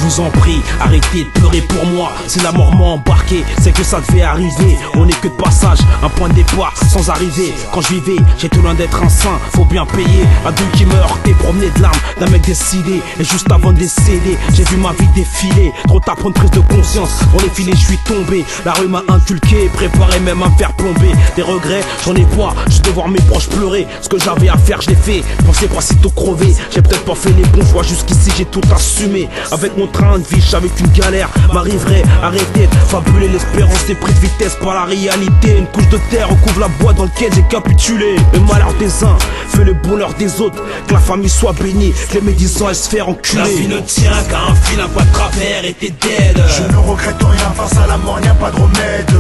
vous en prie, arrêtez de pleurer pour moi. Si la mort m'a embarqué, c'est que ça devait arriver. On n'est que de passage, un point de départ sans arriver. Quand je vivais, j'étais loin d'être un saint, faut bien payer. Adulte qui meurt, t'es promené de larmes d'un mec décidé. Et juste avant de décéder, j'ai vu ma vie défiler. Trop tard pour une prise de conscience, dans les filets je suis tombé. La rue m'a inculqué, préparé même à me faire plomber. Des regrets, j'en ai pas, juste de voir mes proches pleurer. Ce que j'avais à faire, je l'ai fait, pensez pas sitôt crever. J'ai peut-être pas fait les bons choix, jusqu'ici j'ai tout assumé. Avec mon train de vie, je savais qu'une galère m'arriverait. Arrêtez de fabuler, l'espérance des prix de vitesse, pas la réalité. Une couche de terre recouvre la boîte dans laquelle j'ai capitulé. Le malheur des uns fait le bonheur des autres. Que la famille soit bénie, que les médisants aillent se faire enculer. La vie ne tient qu'à un fil, un pas de travers et t'es dead. Je ne regrette rien, face à la mort y'a pas de remède.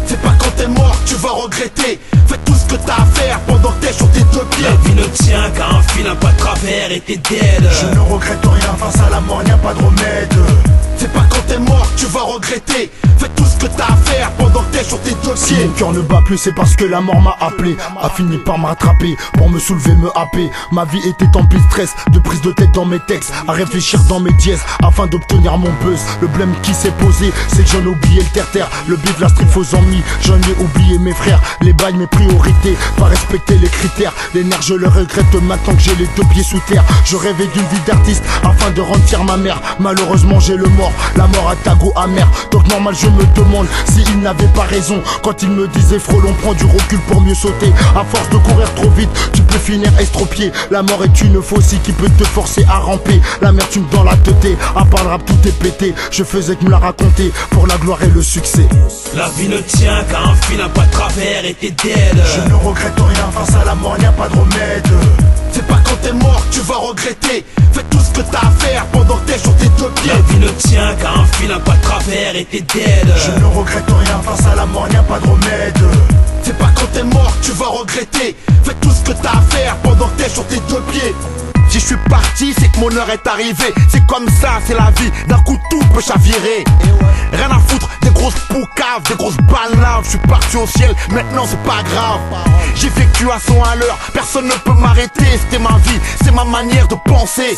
C'est pas quand t'es mort que tu vas regretter. Fais tout ce que t'as à faire pendant que t'es sur tes deux pieds. La vie ne tient qu'à un fil, un pas de travers et t'es dead. Je ne regrette rien, face à la mort y'a pas de remède. C'est pas quand t'es mort que tu vas regretter. Fais tout ce que t'as à faire pendant que t'es sur tes deux Si pieds. mon cœur ne bat plus, c'est parce que la mort m'a appelé. A fini par m'attraper, pour me soulever, me happer. Ma vie était emplie de stress, de prise de tête dans mes textes, à réfléchir dans mes dièses, afin d'obtenir mon buzz. Le blême qui s'est posé, c'est que j'en ai oublié le terre-terre. Le bif, la street, faux amis, j'en ai oublié mes frères. Les bails, mes priorités, pas respecter les critères. Les nerfs, je le regrette maintenant que j'ai les deux pieds sous terre. Je rêvais d'une vie d'artiste, afin de rendre fière ma mère. Malheureusement j'ai le mort, la mort a ta goût amer. Donc normal je me demande s'il n'avait pas raison quand il me disait frôlons, prends du recul pour mieux sauter. À force de courir trop vite, tu peux finir estropié. La mort est une faucille qui peut te forcer à ramper. L'amertume dans la tête, à part le rap tout est pété. Je faisais que me la raconter pour la gloire et le succès. La vie ne tient qu'à un fil, un pas de travers et t'es dead. Je ne regrette rien, face à la mort y'a pas de remède. C'est pas quand t'es mort que tu vas regretter. Fais tout ce que t'as à faire pendant que t'es sur tes deux pieds. La vie ne tient qu'à un fil, un pas de travers et t'es dead. Je ne regrette rien, face à la mort y'a pas de remède. C'est pas quand t'es mort que tu vas regretter. Fais tout ce que t'as à faire pendant que t'es sur tes deux pieds. Si je suis parti, c'est que mon heure est arrivée. C'est comme ça, c'est la vie. D'un coup, tout peut chavirer. Rien à foutre, des grosses poucaves, des grosses balades. Je suis parti au ciel, maintenant c'est pas grave. J'effectue à 100 à l'heure, personne ne peut m'arrêter. C'était ma vie, c'est ma manière de penser.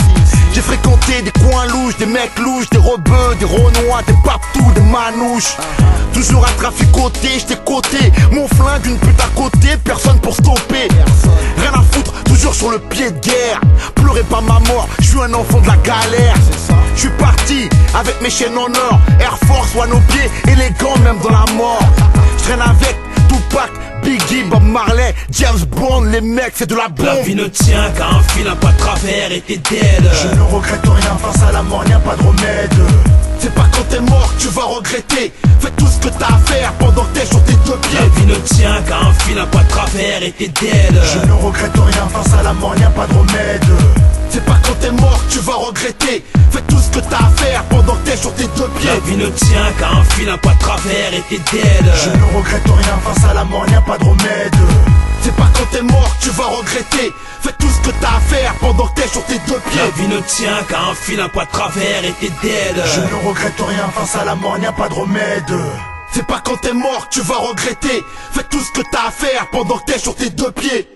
J'ai fréquenté des coins louches, des mecs louches, des rebeux, des renois, des papetous, des manouches. Toujours à traficoter, j'étais coté. Mon flingue, une pute à côté, personne pour stopper. Rien à foutre, toujours sur le pied de guerre. Pleurez pas ma mort, je suis un enfant de la galère. Je suis parti avec mes chaînes en or, Air Force One aux pieds, élégant même dans la mort. Je traîne avec Tupac, Biggie, Bob Marley, James Bond, les mecs c'est de la bombe. La vie ne tient qu'à un fil, un pas de travers et t'es dead. Je ne regrette rien, face à la mort y'a pas de remède. C'est pas quand t'es mort que tu vas regretter. Fais tout ce que t'as à faire pendant que t'es sur tes deux pieds. La vie ne tient qu'à un fil, un pas de travers et t'es dead. Je ne regrette rien, face à la mort y'a pas de remède. C'est pas quand t'es mort que tu vas regretter. Fais tout ce que t'as à faire pendant que t'es sur tes deux pieds. La vie ne tient qu'à un fil, un pas de travers et t'es dead. Je ne regrette rien, face à la mort y'a pas de remède. C'est pas quand t'es mort que tu vas regretter. Fais tout ce que t'as à faire pendant que t'es sur tes deux pieds. La vie ne tient qu'à un fil, un pas de travers et t'es dead. Je ne regrette rien, face à la mort y'a pas de remède. C'est pas quand t'es mort que tu vas regretter. Fais tout ce que t'as à faire pendant que t'es sur tes deux pieds.